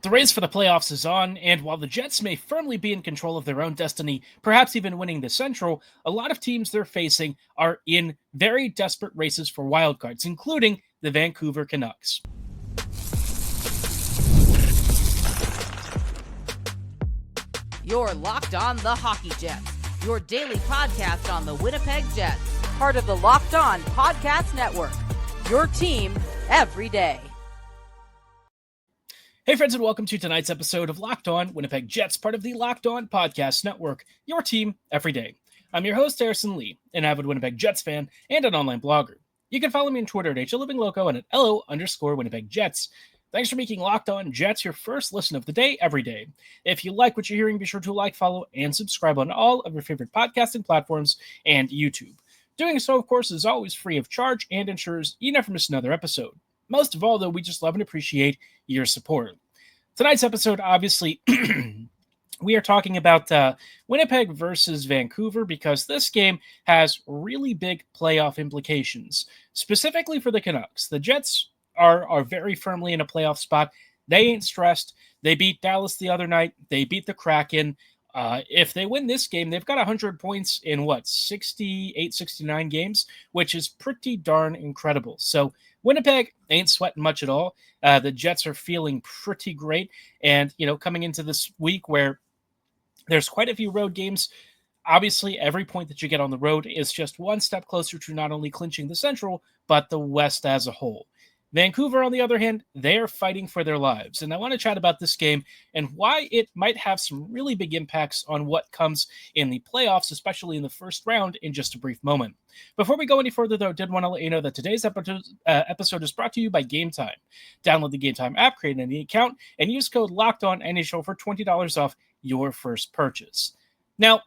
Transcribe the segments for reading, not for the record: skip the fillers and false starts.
The race for the playoffs is on, and while the Jets may firmly be in control of their own destiny, perhaps even winning the Central, a lot of teams they're facing are in very desperate races for wildcards, including the Vancouver Canucks. You're Locked On the Hockey Jets, your daily podcast on the Winnipeg Jets, part of the Locked On Podcast Network, your team every day. Hey friends, and welcome to tonight's episode of Locked On Winnipeg Jets, part of the Locked On Podcast Network, your team every day. I'm your host, Harrison Lee, an avid Winnipeg Jets fan and an online blogger. You can follow me on Twitter at HLivingLoco and at LO_Winnipeg Jets. Thanks for making Locked On Jets your first listen of the day every day. If you like what you're hearing, be sure to like, follow, and subscribe on all of your favorite podcasting platforms and YouTube. Doing so, of course, is always free of charge and ensures you never miss another episode. Most of all, though, we just love and appreciate your support. Tonight's episode, obviously, we are talking about Winnipeg versus Vancouver because this game has really big playoff implications, specifically for the Canucks. The Jets are very firmly in a playoff spot. They ain't stressed. They beat Dallas the other night. They beat the Kraken. If they win this game, they've got 100 points in, 68, 69 games, which is pretty darn incredible. So Winnipeg ain't sweating much at all. The Jets are feeling pretty great. And, coming into this week where there's quite a few road games, obviously every point that you get on the road is just one step closer to not only clinching the Central, but the West as a whole. Vancouver, on the other hand, they are fighting for their lives. And I want to chat about this game and why it might have some really big impacts on what comes in the playoffs, especially in the first round, in just a brief moment. Before we go any further, though, I did want to let you know that today's episode is brought to you by Game Time. Download the Game Time app, create an account, and use code LOCKEDONNHL for $20 off your first purchase. Now,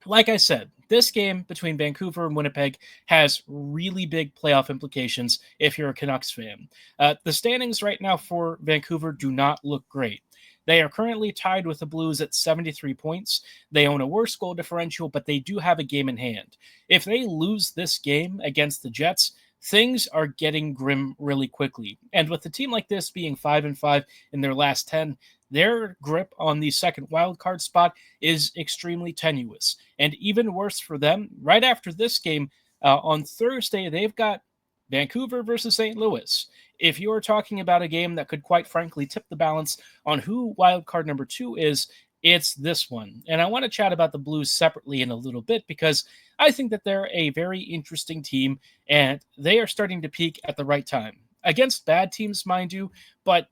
like I said, this game between Vancouver and Winnipeg has really big playoff implications if you're a Canucks fan. The standings right now for Vancouver do not look great. They are currently tied with the Blues at 73 points. They own a worse goal differential, but they do have a game in hand. If they lose this game against the Jets, things are getting grim really quickly. And with a team like this being 5-5 in their last 10, their grip on the second wildcard spot is extremely tenuous. And even worse for them, right after this game, on Thursday, they've got Vancouver versus St. Louis. If you're talking about a game that could quite frankly tip the balance on who wildcard number 2 is, it's this one. And I want to chat about the Blues separately in a little bit because I think that they're a very interesting team and they are starting to peak at the right time. Against bad teams, mind you, but,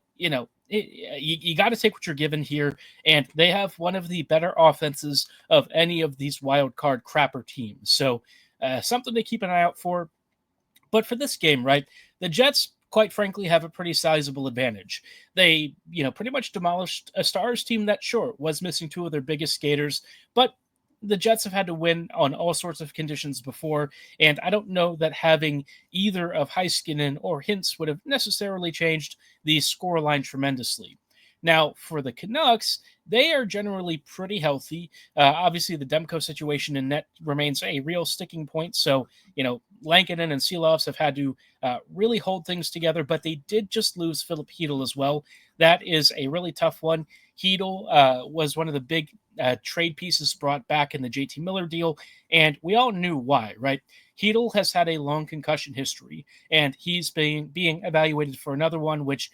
you got to take what you're given here, and they have one of the better offenses of any of these wild card crapper teams. So something to keep an eye out for. But for this game, right, the Jets, quite frankly, have a pretty sizable advantage. They, pretty much demolished a Stars team that, sure, was missing 2 of their biggest skaters, but the Jets have had to win on all sorts of conditions before, and I don't know that having either of Heiskanen or Hintz would have necessarily changed the scoreline tremendously. Now, for the Canucks, they are generally pretty healthy. Obviously, the Demko situation in net remains a real sticking point, so, Lankinen and Seeloffs have had to really hold things together, but they did just lose Philip Hedl as well. That is a really tough one. Hedl was one of the big trade pieces brought back in the JT Miller deal, and we all knew why, right? Hedl has had a long concussion history, and he's being evaluated for another one, which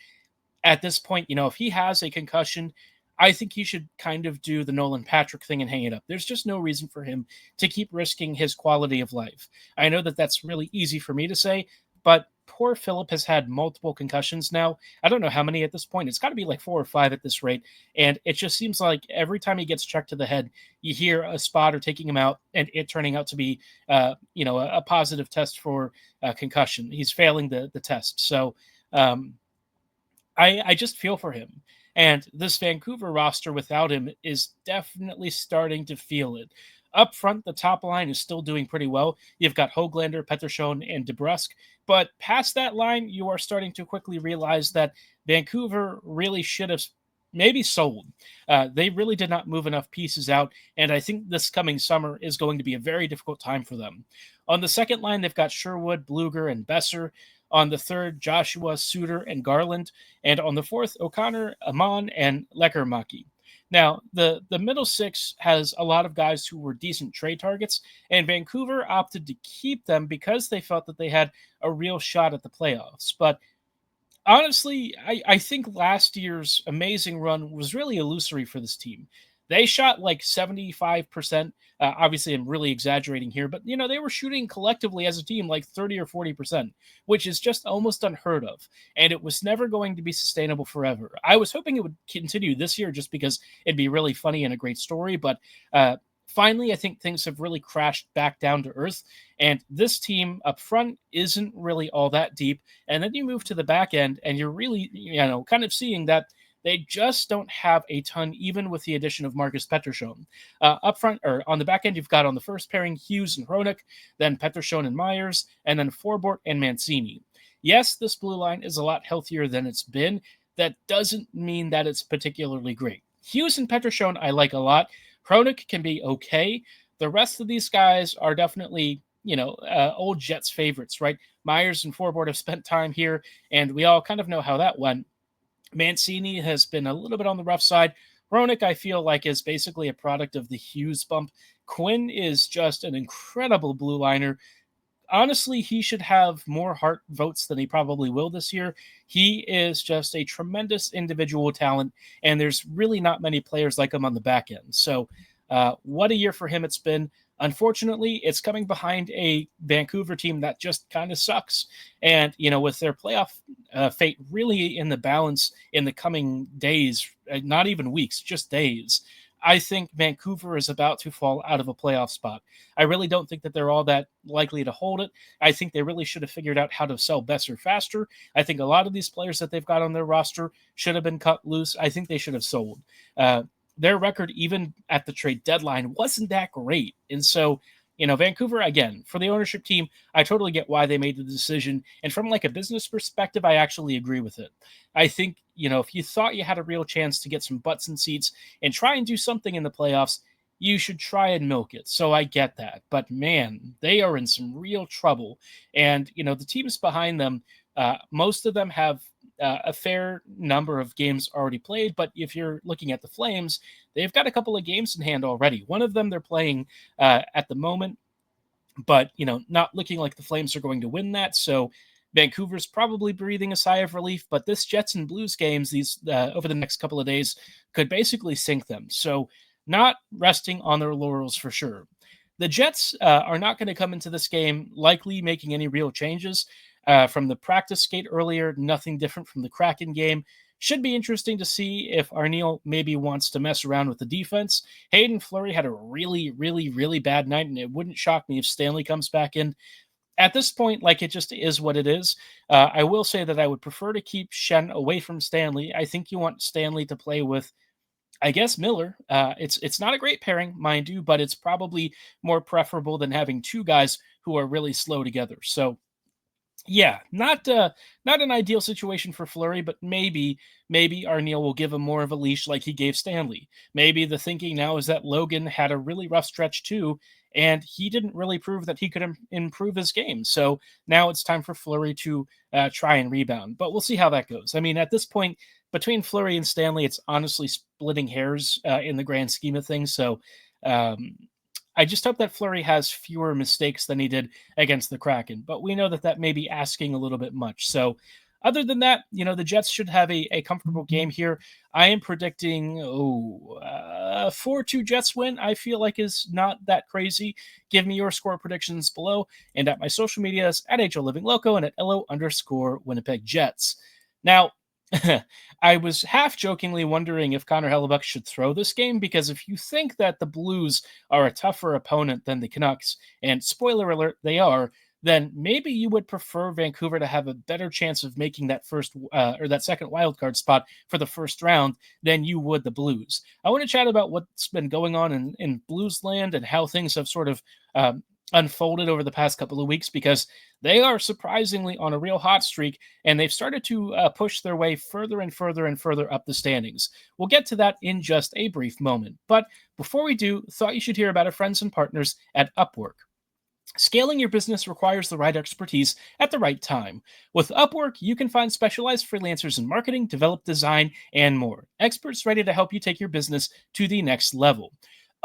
at this point, if he has a concussion, I think he should kind of do the Nolan Patrick thing and hang it up. There's just no reason for him to keep risking his quality of life. I know that that's really easy for me to say, but poor Philip has had multiple concussions now. I don't know how many at this point. It's got to be like 4 or 5 at this rate. And it just seems like every time he gets checked to the head, you hear a spotter taking him out and it turning out to be, a positive test for concussion. He's failing the test. So I just feel for him. And this Vancouver roster without him is definitely starting to feel it. Up front, the top line is still doing pretty well. You've got Höglander, Pettersson, and DeBrusk. But past that line, you are starting to quickly realize that Vancouver really should have maybe sold. They really did not move enough pieces out, and I think this coming summer is going to be a very difficult time for them. On the second line, they've got Sherwood, Bluger, and Besser. On the third, Joshua, Suter, and Garland. And on the fourth, O'Connor, Amon, and Lekermaki. Now, the middle six has a lot of guys who were decent trade targets, and Vancouver opted to keep them because they felt that they had a real shot at the playoffs. But honestly, I think last year's amazing run was really illusory for this team. They shot like 75%. Obviously, I'm really exaggerating here, but they were shooting collectively as a team like 30 or 40%, which is just almost unheard of. And it was never going to be sustainable forever. I was hoping it would continue this year just because it'd be really funny and a great story. But finally, I think things have really crashed back down to earth. And this team up front isn't really all that deep. And then you move to the back end and you're really, kind of seeing that they just don't have a ton, even with the addition of Marcus Pettersson. Up front, or on the back end, you've got on the first pairing Hughes and Hronek, then Pettersson and Myers, and then Forbort and Mancini. Yes, this blue line is a lot healthier than it's been. That doesn't mean that it's particularly great. Hughes and Pettersson I like a lot. Hronek can be okay. The rest of these guys are definitely, old Jets favorites, right? Myers and Forbort have spent time here, and we all kind of know how that went. Mancini has been a little bit on the rough side. Hronek, I feel like, is basically a product of the Hughes bump. Quinn is just an incredible blue liner. Honestly, he should have more Hart votes than he probably will this year. He is just a tremendous individual talent, and there's really not many players like him on the back end. So what a year for him it's been. Unfortunately, it's coming behind a Vancouver team that just kind of sucks. And, with their playoff fate really in the balance in the coming days, not even weeks, just days, I think Vancouver is about to fall out of a playoff spot. I really don't think that they're all that likely to hold it. I think they really should have figured out how to sell Besser faster. I think a lot of these players that they've got on their roster should have been cut loose. I think they should have sold. Their record, even at the trade deadline, wasn't that great. And so, Vancouver, again, for the ownership team, I totally get why they made the decision. And from like a business perspective, I actually agree with it. I think, if you thought you had a real chance to get some butts and seats and try and do something in the playoffs, you should try and milk it. So I get that. But man, they are in some real trouble. And, the teams behind them, most of them have a fair number of games already played, but if you're looking at the Flames, they've got a couple of games in hand already. One of them they're playing at the moment, but not looking like the Flames are going to win that. So Vancouver's probably breathing a sigh of relief, but this Jets and Blues games these over the next couple of days could basically sink them. So not resting on their laurels for sure. The Jets are not going to come into this game likely making any real changes. From the practice skate earlier, nothing different from the Kraken game. Should be interesting to see if Arniel maybe wants to mess around with the defense. Hayden Fleury had a really, really, really bad night, and it wouldn't shock me if Stanley comes back in. At this point, it just is what it is. I will say that I would prefer to keep Schenn away from Stanley. I think you want Stanley to play with, I guess, Miller. It's not a great pairing, mind you, but it's probably more preferable than having two guys who are really slow together. So, yeah, not an ideal situation for Fleury, but maybe Arniel will give him more of a leash like he gave Stanley. Maybe the thinking now is that Logan had a really rough stretch too, and he didn't really prove that he could improve his game. So now it's time for Fleury to try and rebound. But we'll see how that goes. I mean, at this point, between Fleury and Stanley, it's honestly splitting hairs in the grand scheme of things. So I just hope that Fleury has fewer mistakes than he did against the Kraken, but we know that may be asking a little bit much. So other than that, the Jets should have a comfortable game here. I am predicting 4-2 Jets win. I feel like is not that crazy. Give me your score predictions below and at my social medias at HLLivingLoco and at LO_Winnipeg Jets. Now, I was half jokingly wondering if Connor Hellebuck should throw this game, because if you think that the Blues are a tougher opponent than the Canucks, and spoiler alert, they are, then maybe you would prefer Vancouver to have a better chance of making that first or that second wildcard spot for the first round than you would the Blues. I want to chat about what's been going on in Blues land and how things have sort of unfolded over the past couple of weeks, because they are surprisingly on a real hot streak, and they've started to push their way further and further and further up the standings. We'll get to that in just a brief moment. But before we do, thought you should hear about our friends and partners at Upwork. Scaling your business requires the right expertise at the right time. With Upwork, you can find specialized freelancers in marketing, develop design, and more. Experts ready to help you take your business to the next level.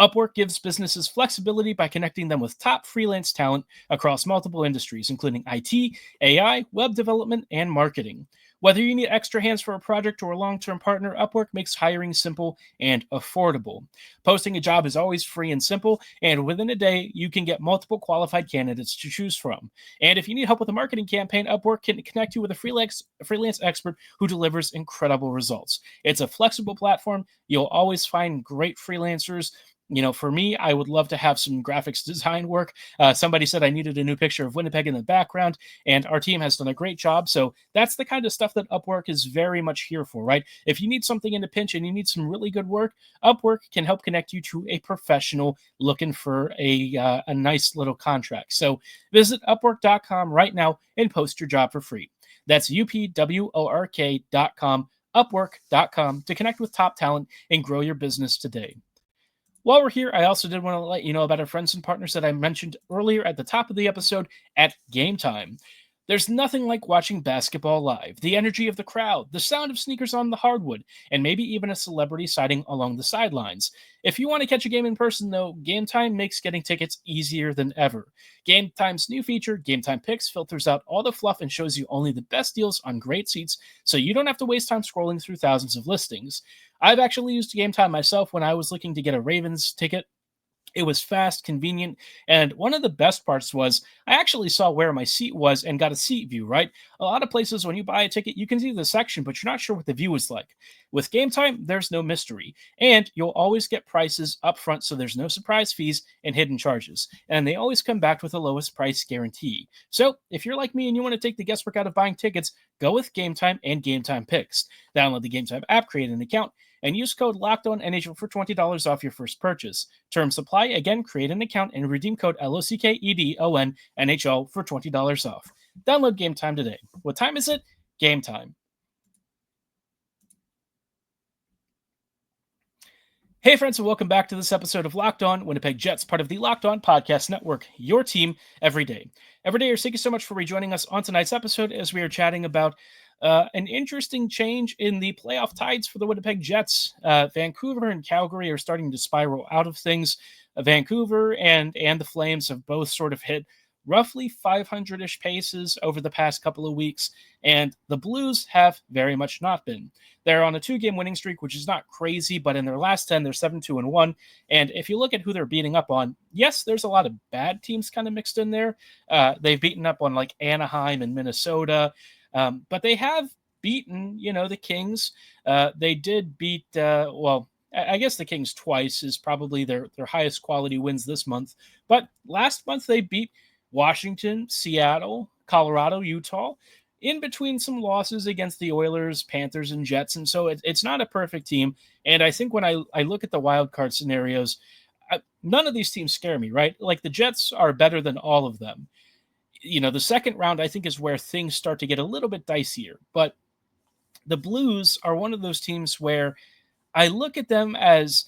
Upwork gives businesses flexibility by connecting them with top freelance talent across multiple industries, including IT, AI, web development, and marketing. Whether you need extra hands for a project or a long term partner, Upwork makes hiring simple and affordable. Posting a job is always free and simple, and within a day, you can get multiple qualified candidates to choose from. And if you need help with a marketing campaign, Upwork can connect you with a freelance expert who delivers incredible results. It's a flexible platform. You'll always find great freelancers. For me, I would love to have some graphics design work. Somebody said I needed a new picture of Winnipeg in the background, and our team has done a great job. So that's the kind of stuff that Upwork is very much here for, right? If you need something in a pinch and you need some really good work, Upwork can help connect you to a professional looking for a nice little contract. So visit Upwork.com right now and post your job for free. That's UPWORK.com, Upwork.com to connect with top talent and grow your business today. While we're here, I also did want to let you know about our friends and partners that I mentioned earlier at the top of the episode at Game Time. There's nothing like watching basketball live. The energy of the crowd, the sound of sneakers on the hardwood, and maybe even a celebrity sighting along the sidelines. If you want to catch a game in person, though, Game Time makes getting tickets easier than ever. Game Time's new feature, Game Time Picks, filters out all the fluff and shows you only the best deals on great seats, so you don't have to waste time scrolling through thousands of listings. I've actually used Game Time myself when I was looking to get a Ravens ticket. It was fast, convenient, and one of the best parts was I actually saw where my seat was and got a seat view, right? A lot of places, when you buy a ticket, you can see the section, but you're not sure what the view is like. With Game Time, there's no mystery, and you'll always get prices up front, so there's no surprise fees and hidden charges, and they always come back with the lowest price guarantee. So if you're like me and you want to take the guesswork out of buying tickets, go with Game Time and Game Time Picks. Download the Game Time app, create an account, and use code LOCKEDONNHL for $20 off your first purchase. Terms apply. Again, create an account and redeem code LOCKEDONNHL for $20 off. Download Game Time today. What time is it? Game time. Hey friends, and welcome back to this episode of Locked On Winnipeg Jets, part of the Locked On Podcast Network, your team every day. Everydayers, thank you so much for rejoining us on tonight's episode as we are chatting about an interesting change in the playoff tides for the Winnipeg Jets. Vancouver and Calgary are starting to spiral out of things. Vancouver and the Flames have both sort of hit roughly 500-ish paces over the past couple of weeks, and the Blues have very much not been. They're on a 2-game winning streak, which is not crazy, but in their last 10, they're 7-2-1. And if you look at who they're beating up on, yes, there's a lot of bad teams kind of mixed in there. They've beaten up on like Anaheim and Minnesota, but they have beaten, the Kings. They did beat, I guess the Kings twice is probably their highest quality wins this month. But last month they beat Washington, Seattle, Colorado, Utah, in between some losses against the Oilers, Panthers, and Jets. And so it's not a perfect team. And I think when I look at the wild card scenarios, none of these teams scare me, right? Like the Jets are better than all of them. The second round, I think, is where things start to get a little bit dicier. But the Blues are one of those teams where I look at them as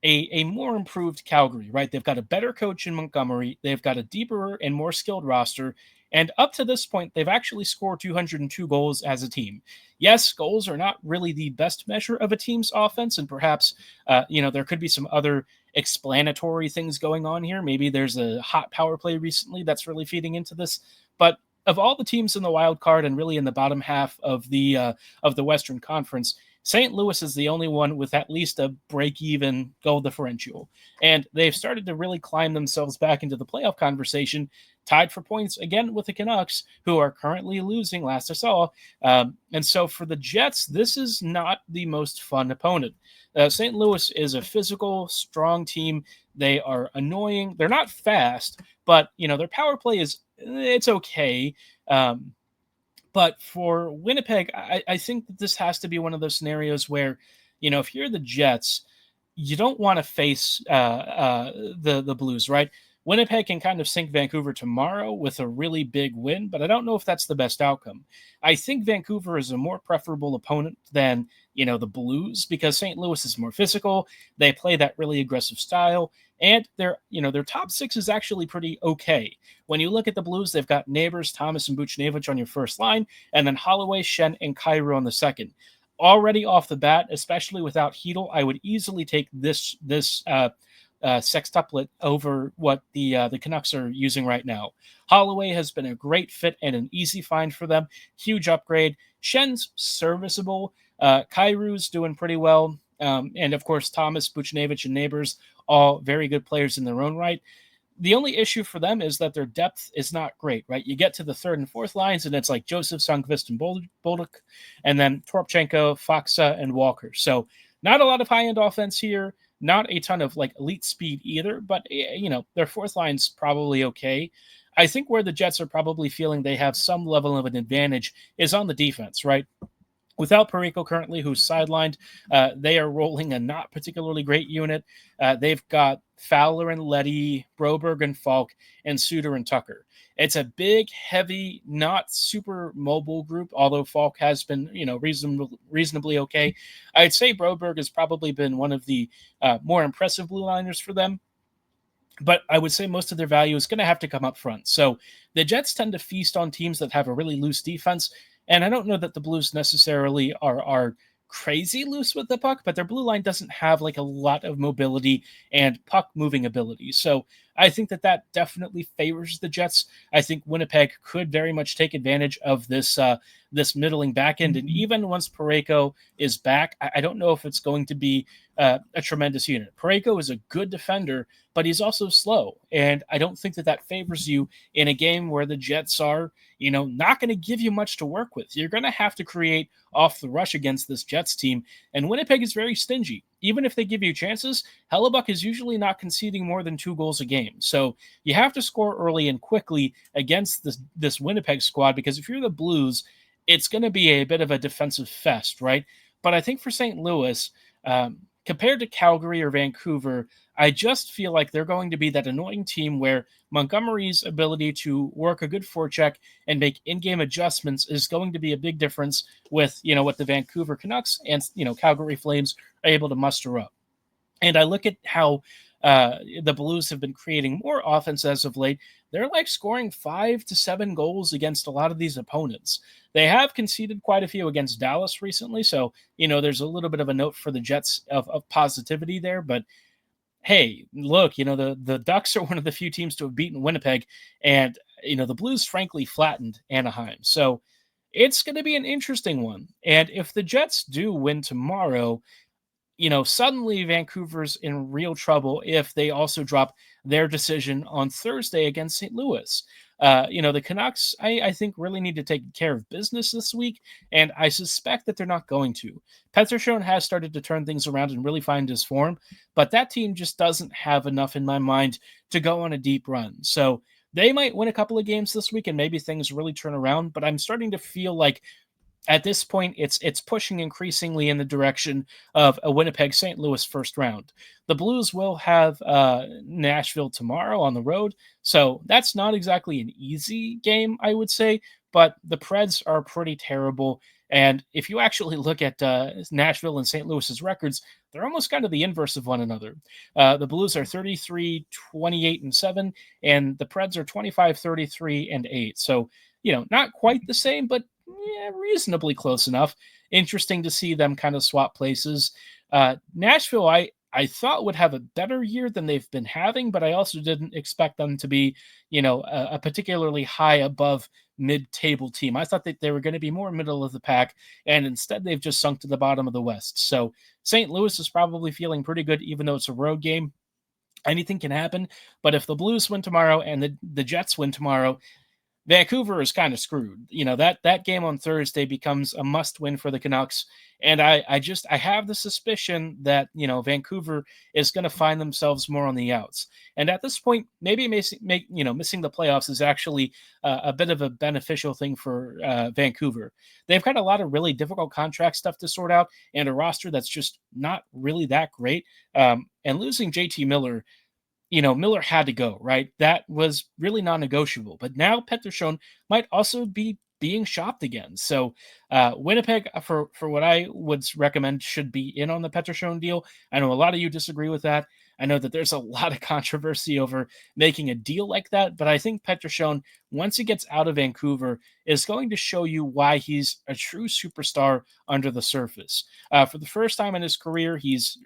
a more improved Calgary, right? They've got a better coach in Montgomery. They've got a deeper and more skilled roster. And up to this point, they've actually scored 202 goals as a team. Yes, goals are not really the best measure of a team's offense. And perhaps, there could be some other explanatory things going on here. Maybe there's a hot power play recently that's really feeding into this. But of all the teams in the wild card and really in the bottom half of the Western Conference, St. Louis is the only one with at least a break-even goal differential. And they've started to really climb themselves back into the playoff conversation, tied for points again with the Canucks, who are currently losing, last I saw. And so for the Jets, this is not the most fun opponent. St. Louis is a physical, strong team. They are annoying. They're not fast, but, their power play it's okay. But for Winnipeg, I think that this has to be one of those scenarios where, if you're the Jets, you don't want to face the Blues, right? Winnipeg can kind of sink Vancouver tomorrow with a really big win, but I don't know if that's the best outcome. I think Vancouver is a more preferable opponent than, the Blues, because St. Louis is more physical. They play that really aggressive style, and their top six is actually pretty okay. When you look at the Blues, they've got Neighbors, Thomas, and Buchnevich on your first line, and then Holloway, Shen, and Cairo on the second. Already off the bat, especially without Hedl, I would easily take this sextuplet over what the Canucks are using right now. Holloway has been a great fit and an easy find for them. Huge upgrade. Shen's serviceable. Kairu's doing pretty well. And of course, Thomas, Buchnevich, and Neighbors, all very good players in their own right. The only issue for them is that their depth is not great, right? You get to the third and fourth lines, and it's like Joseph, Sundqvist, and Bolduc, and then Toropchenko, Faksa, and Walker. So not a lot of high-end offense here. Not a ton of elite speed either, but their fourth line's probably okay. I think where the Jets are probably feeling they have some level of an advantage is on the defense, right? Without Parayko currently, who's sidelined, they are rolling a not particularly great unit. They've got Fowler and Leddy, Broberg and Falk, and Suter and Tucker. It's a big, heavy, not super mobile group, although Falk has been, reasonably okay. I'd say Broberg has probably been one of the more impressive blue liners for them. But I would say most of their value is going to have to come up front. So the Jets tend to feast on teams that have a really loose defense. And I don't know that the Blues necessarily are crazy loose with the puck, but their blue line doesn't have a lot of mobility and puck moving ability. So I think that definitely favors the Jets. I think Winnipeg could very much take advantage of this middling back end. And even once Parayko is back, I don't know if it's going to be a tremendous unit. Parayko is a good defender, but he's also slow. And I don't think that favors you in a game where the Jets are, not going to give you much to work with. You're going to have to create off the rush against this Jets team. And Winnipeg is very stingy. Even if they give you chances, Hellebuck is usually not conceding more than 2 goals a game. So you have to score early and quickly against this Winnipeg squad, because if you're the Blues, it's going to be a bit of a defensive fest, right? But I think for St. Louis, compared to Calgary or Vancouver, I just feel like they're going to be that annoying team where Montgomery's ability to work a good forecheck and make in-game adjustments is going to be a big difference with, what the Vancouver Canucks and, Calgary Flames are able to muster up. And I look at how the Blues have been creating more offense as of late. They're scoring 5 to 7 goals against a lot of these opponents. They have conceded quite a few against Dallas recently. So, there's a little bit of a note for the Jets of positivity there. But hey, look, the Ducks are one of the few teams to have beaten Winnipeg. And, the Blues frankly flattened Anaheim. So it's going to be an interesting one. And if the Jets do win tomorrow, suddenly Vancouver's in real trouble if they also drop their decision on Thursday against St. Louis. The Canucks, I think, really need to take care of business this week, and I suspect that they're not going to. Pettersson has started to turn things around and really find his form, but that team just doesn't have enough in my mind to go on a deep run. So they might win a couple of games this week and maybe things really turn around, but I'm starting to feel like at this point, it's pushing increasingly in the direction of a Winnipeg St. Louis first round. The Blues will have Nashville tomorrow on the road, so that's not exactly an easy game, I would say, but the Preds are pretty terrible. And if you actually look at Nashville and St. Louis's records, they're almost kind of the inverse of one another. The Blues are 33, 28, and 7, and the Preds are 25, 33, and 8. So, not quite the same, but reasonably close enough. Interesting to see them kind of swap places. Nashville, I thought would have a better year than they've been having, but I also didn't expect them to be, a particularly high above mid-table team. I thought that they were going to be more middle of the pack, and instead they've just sunk to the bottom of the West. So St. Louis is probably feeling pretty good, even though it's a road game. Anything can happen, but if the Blues win tomorrow and the Jets win tomorrow, Vancouver is kind of screwed. That game on Thursday becomes a must-win for the Canucks, and I have the suspicion that Vancouver is going to find themselves more on the outs. And at this point, maybe missing the playoffs is actually a bit of a beneficial thing for Vancouver. They've got a lot of really difficult contract stuff to sort out, and a roster that's just not really that great. And losing JT Miller, Miller had to go, right? That was really non-negotiable. But now Pettersson might also be being shopped again. So Winnipeg, for what I would recommend, should be in on the Pettersson deal. I know a lot of you disagree with that. I know that there's a lot of controversy over making a deal like that, but I think Pettersson, once he gets out of Vancouver, is going to show you why he's a true superstar under the surface. For the first time in his career, he's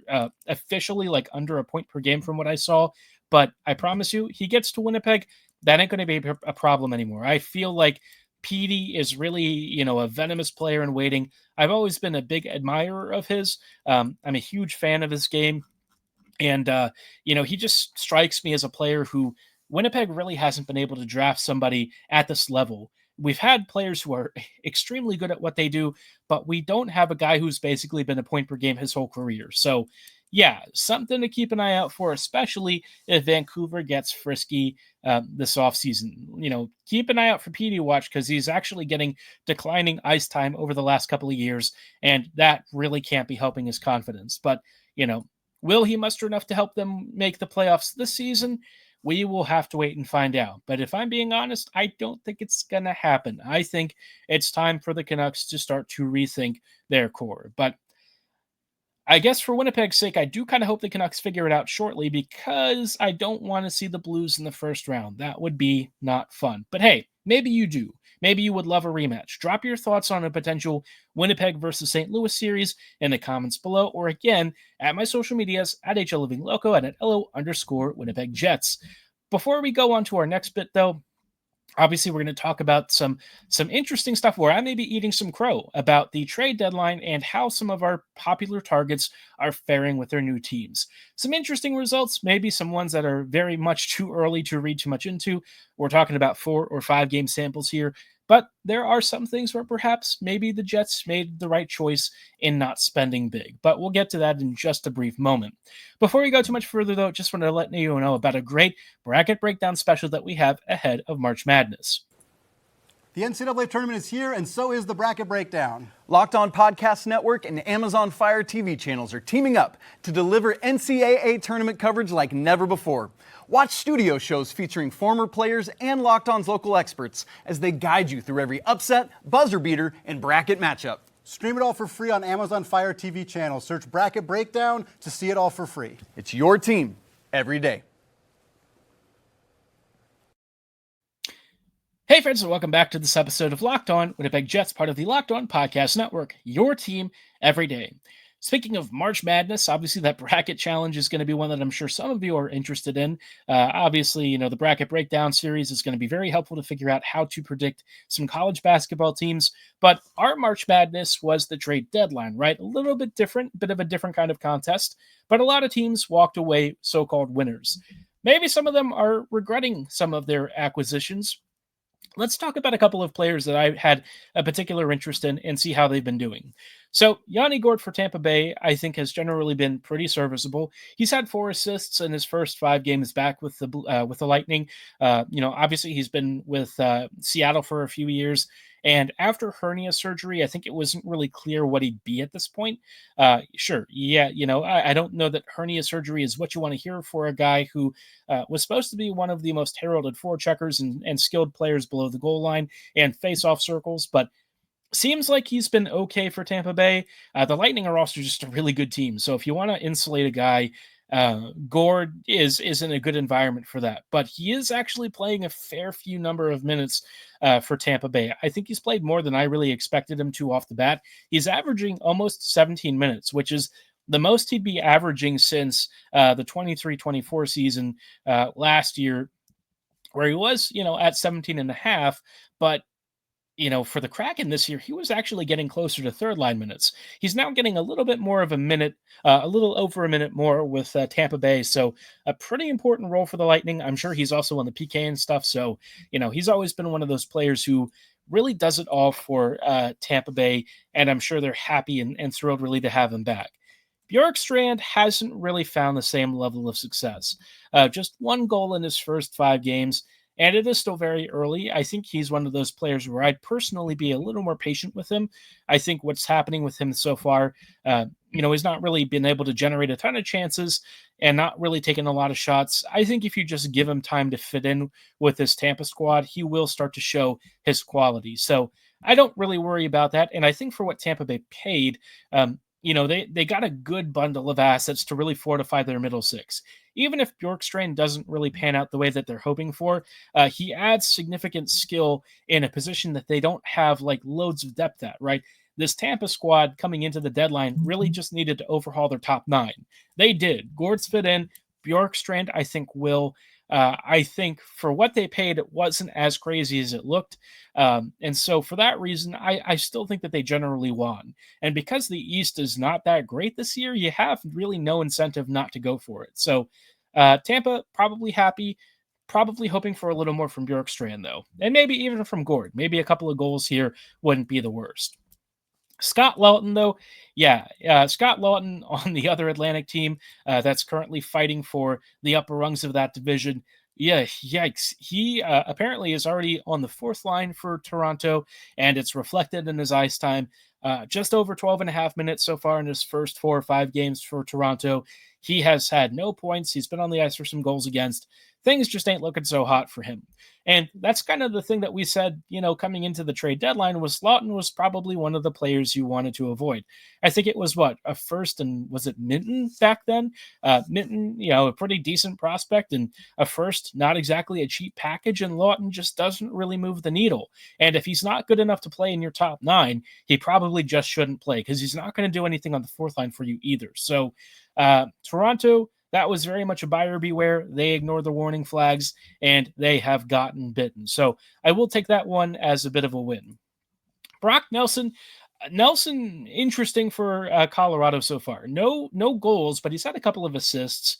officially like under a point per game from what I saw. But I promise you, he gets to Winnipeg, that ain't going to be a problem anymore. I feel like Petey is really, a venomous player in waiting. I've always been a big admirer of his. I'm a huge fan of his game. And, he just strikes me as a player who Winnipeg really hasn't been able to draft somebody at this level. We've had players who are extremely good at what they do, but we don't have a guy who's basically been a point per game his whole career. So, yeah, something to keep an eye out for, especially if Vancouver gets frisky this offseason. Keep an eye out for Petey Watch because he's actually getting declining ice time over the last couple of years, and that really can't be helping his confidence. But, will he muster enough to help them make the playoffs this season? We will have to wait and find out. But if I'm being honest, I don't think it's going to happen. I think it's time for the Canucks to start to rethink their core. But I guess for Winnipeg's sake, I do kind of hope the Canucks figure it out shortly because I don't want to see the Blues in the first round. That would be not fun. But hey, maybe you do. Maybe you would love a rematch. Drop your thoughts on a potential Winnipeg versus St. Louis series in the comments below, or again, at my social medias, at HLLivingLoco and at LO_Winnipeg Jets. Before we go on to our next bit, though, obviously, we're going to talk about some interesting stuff where I may be eating some crow about the trade deadline and how some of our popular targets are faring with their new teams. Some interesting results, maybe some ones that are very much too early to read too much into. We're talking about 4 or 5 game samples here, but there are some things where perhaps maybe the Jets made the right choice in not spending big. But we'll get to that in just a brief moment. Before we go too much further, though, just wanted to let you know about a great bracket breakdown special that we have ahead of March Madness. The NCAA tournament is here, and so is the Bracket Breakdown. Locked On Podcast Network and Amazon Fire TV channels are teaming up to deliver NCAA tournament coverage like never before. Watch studio shows featuring former players and Locked On's local experts as they guide you through every upset, buzzer beater, and bracket matchup. Stream it all for free on Amazon Fire TV channel. Search Bracket Breakdown to see it all for free. It's your team every day. Hey friends, and welcome back to this episode of Locked On Winnipeg Jets, part of the Locked On Podcast Network, your team every day. Speaking of March Madness, obviously that bracket challenge is going to be one that I'm sure some of you are interested in. Obviously, the bracket breakdown series is going to be very helpful to figure out how to predict some college basketball teams. But our March Madness was the trade deadline, right? A little bit different, bit of a different kind of contest, but a lot of teams walked away so-called winners. Maybe some of them are regretting some of their acquisitions. Let's talk about a couple of players that I had a particular interest in and see how they've been doing. So Yanni Gourde for Tampa Bay, I think, has generally been pretty serviceable. He's had 4 assists in his first 5 games back with the Lightning. Obviously he's been with Seattle for a few years. And after hernia surgery, I think it wasn't really clear what he'd be at this point. I don't know that hernia surgery is what you want to hear for a guy who was supposed to be one of the most heralded forecheckers and skilled players below the goal line and face-off circles, but seems like he's been okay for Tampa Bay. The Lightning are also just a really good team. So if you want to insulate a guy, Gourde is in a good environment for that, but he is actually playing a fair few number of minutes for Tampa Bay. I think he's played more than I really expected him to off the bat. He's averaging almost 17 minutes, which is the most he'd be averaging since the 23-24 season last year, where he was, at 17 and a half, but for the Kraken this year, he was actually getting closer to third line minutes. He's now getting a little bit more of a minute, a little over a minute more with Tampa Bay. So a pretty important role for the Lightning. I'm sure he's also on the PK and stuff. So, he's always been one of those players who really does it all for Tampa Bay. And I'm sure they're happy and thrilled really to have him back. Bjorkstrand hasn't really found the same level of success. Just 1 goal in his first 5 games. And it is still very early. I think he's one of those players where I'd personally be a little more patient with him. I think what's happening with him so far, he's not really been able to generate a ton of chances and not really taking a lot of shots. I think if you just give him time to fit in with this Tampa squad, he will start to show his quality. So I don't really worry about that. And I think for what Tampa Bay paid, they got a good bundle of assets to really fortify their middle six. Even if Bjorkstrand doesn't really pan out the way that they're hoping for, he adds significant skill in a position that they don't have like loads of depth at, right? This Tampa squad coming into the deadline really just needed to overhaul their top nine. They did. Gord's fit in. Bjorkstrand, I think, will. I think for what they paid, it wasn't as crazy as it looked. And so for that reason, I still think that they generally won. And because the East is not that great this year, you have really no incentive not to go for it. So Tampa probably happy, probably hoping for a little more from Bjorkstrand, though. And maybe even from Gord. Maybe a couple of goals here wouldn't be the worst. Scott Laughton, though, Scott Laughton on the other Atlantic team that's currently fighting for the upper rungs of that division. Yeah, yikes. He apparently is already on the fourth line for Toronto, and it's reflected in his ice time. Just over 12 and a half minutes so far in his first 4 or 5 games for Toronto. He has had no points. He's been on the ice for some goals against. Things just ain't looking so hot for him. And that's kind of the thing that we said, coming into the trade deadline was Laughton was probably one of the players you wanted to avoid. I think it was a first, and was it Minton back then? Minton, a pretty decent prospect, and a first, not exactly a cheap package, and Laughton just doesn't really move the needle. And if he's not good enough to play in your top 9, he probably just shouldn't play because he's not going to do anything on the fourth line for you either. So Toronto, that was very much a buyer beware. They ignored the warning flags, and they have gotten bitten. So I will take that one as a bit of a win. Brock Nelson, interesting for Colorado so far. No goals, but he's had a couple of assists.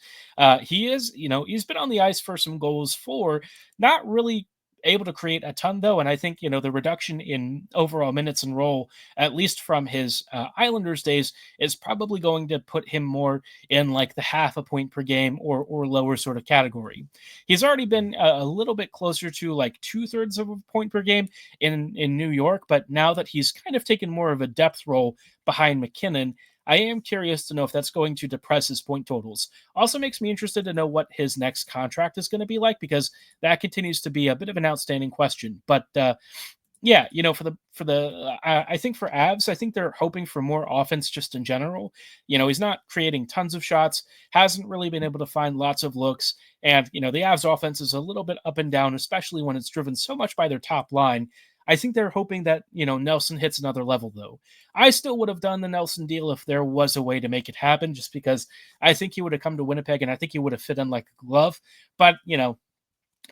He's been on the ice for some goals for, not really able to create a ton, though, and I think the reduction in overall minutes and role, at least from his Islanders days, is probably going to put him more in like the half a point per game or lower sort of category. He's already been a little bit closer to like 2/3 of a point per game in New York, but now that he's kind of taken more of a depth role behind McKinnon, I am curious to know if that's going to depress his point totals. Also makes me interested to know what his next contract is going to be like, because that continues to be a bit of an outstanding question. But I think for Avs, I think they're hoping for more offense just in general. He's not creating tons of shots, hasn't really been able to find lots of looks. And, the Avs offense is a little bit up and down, especially when it's driven so much by their top line. I think they're hoping that, Nelson hits another level, though. I still would have done the Nelson deal if there was a way to make it happen, just because I think he would have come to Winnipeg and I think he would have fit in like a glove. But,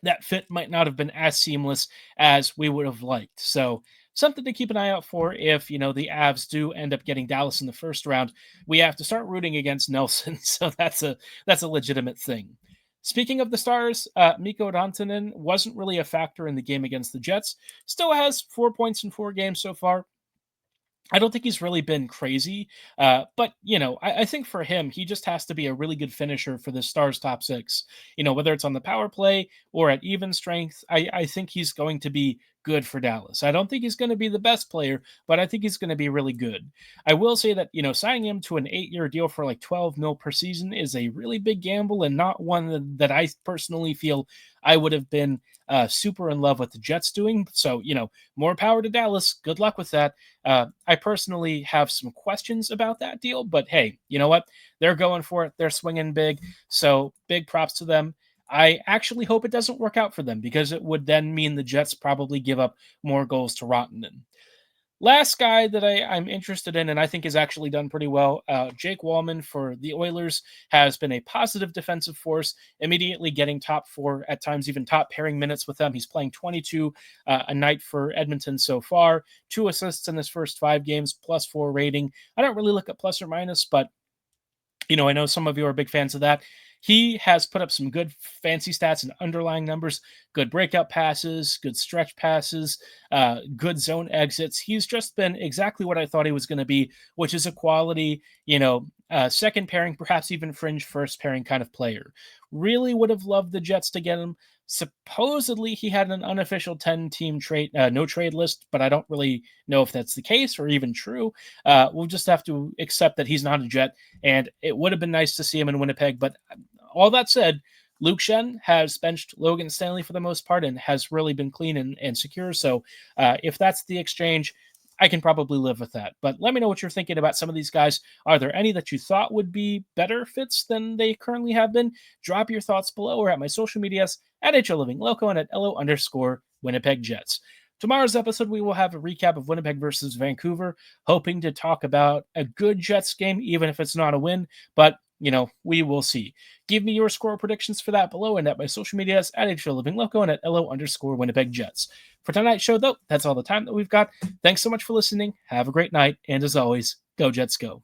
that fit might not have been as seamless as we would have liked. So something to keep an eye out for if, the Avs do end up getting Dallas in the first round. We have to start rooting against Nelson. So that's a legitimate thing. Speaking of the Stars, Mikko Rantanen wasn't really a factor in the game against the Jets. Still has 4 points in 4 games so far. I don't think he's really been crazy, but, I think for him, he just has to be a really good finisher for the Stars top 6. Whether it's on the power play or at even strength, I think he's going to be good for Dallas. I don't think he's going to be the best player, but I think he's going to be really good. I will say that, signing him to an 8-year deal for like $12 million per season is a really big gamble, and not one that I personally feel I would have been super in love with the Jets doing. So, more power to Dallas. Good luck with that. I personally have some questions about that deal, but hey, you know what? They're going for it. They're swinging big. So big props to them. I actually hope it doesn't work out for them, because it would then mean the Jets probably give up more goals to Rantanen. Last guy that I'm interested in, and I think has actually done pretty well, Jake Wallman for the Oilers has been a positive defensive force, immediately getting top 4, at times even top pairing minutes with them. He's playing 22 a night for Edmonton so far, 2 assists in his first 5 games, +4 rating. I don't really look at plus or minus, but I know some of you are big fans of that. He has put up some good fancy stats and underlying numbers, good breakout passes, good stretch passes, good zone exits. He's just been exactly what I thought he was going to be, which is a quality, second pairing, perhaps even fringe first pairing kind of player. Really would have loved the Jets to get him. Supposedly, he had an unofficial 10-team trade, no trade list, but I don't really know if that's the case or even true. We'll just have to accept that he's not a Jet, and it would have been nice to see him in Winnipeg. But all that said, Luke Shen has benched Logan Stanley for the most part and has really been clean and secure. So if that's the exchange, I can probably live with that. But let me know what you're thinking about some of these guys. Are there any that you thought would be better fits than they currently have been? Drop your thoughts below or at my social medias at HLivingLoco and at LO_Winnipeg Jets. Tomorrow's episode, we will have a recap of Winnipeg versus Vancouver, hoping to talk about a good Jets game, even if it's not a win. But we will see. Give me your score predictions for that below and at my social medias at HLivingLoco and at LO_Winnipeg Jets. For tonight's show, though, that's all the time that we've got. Thanks so much for listening. Have a great night. And as always, go Jets go.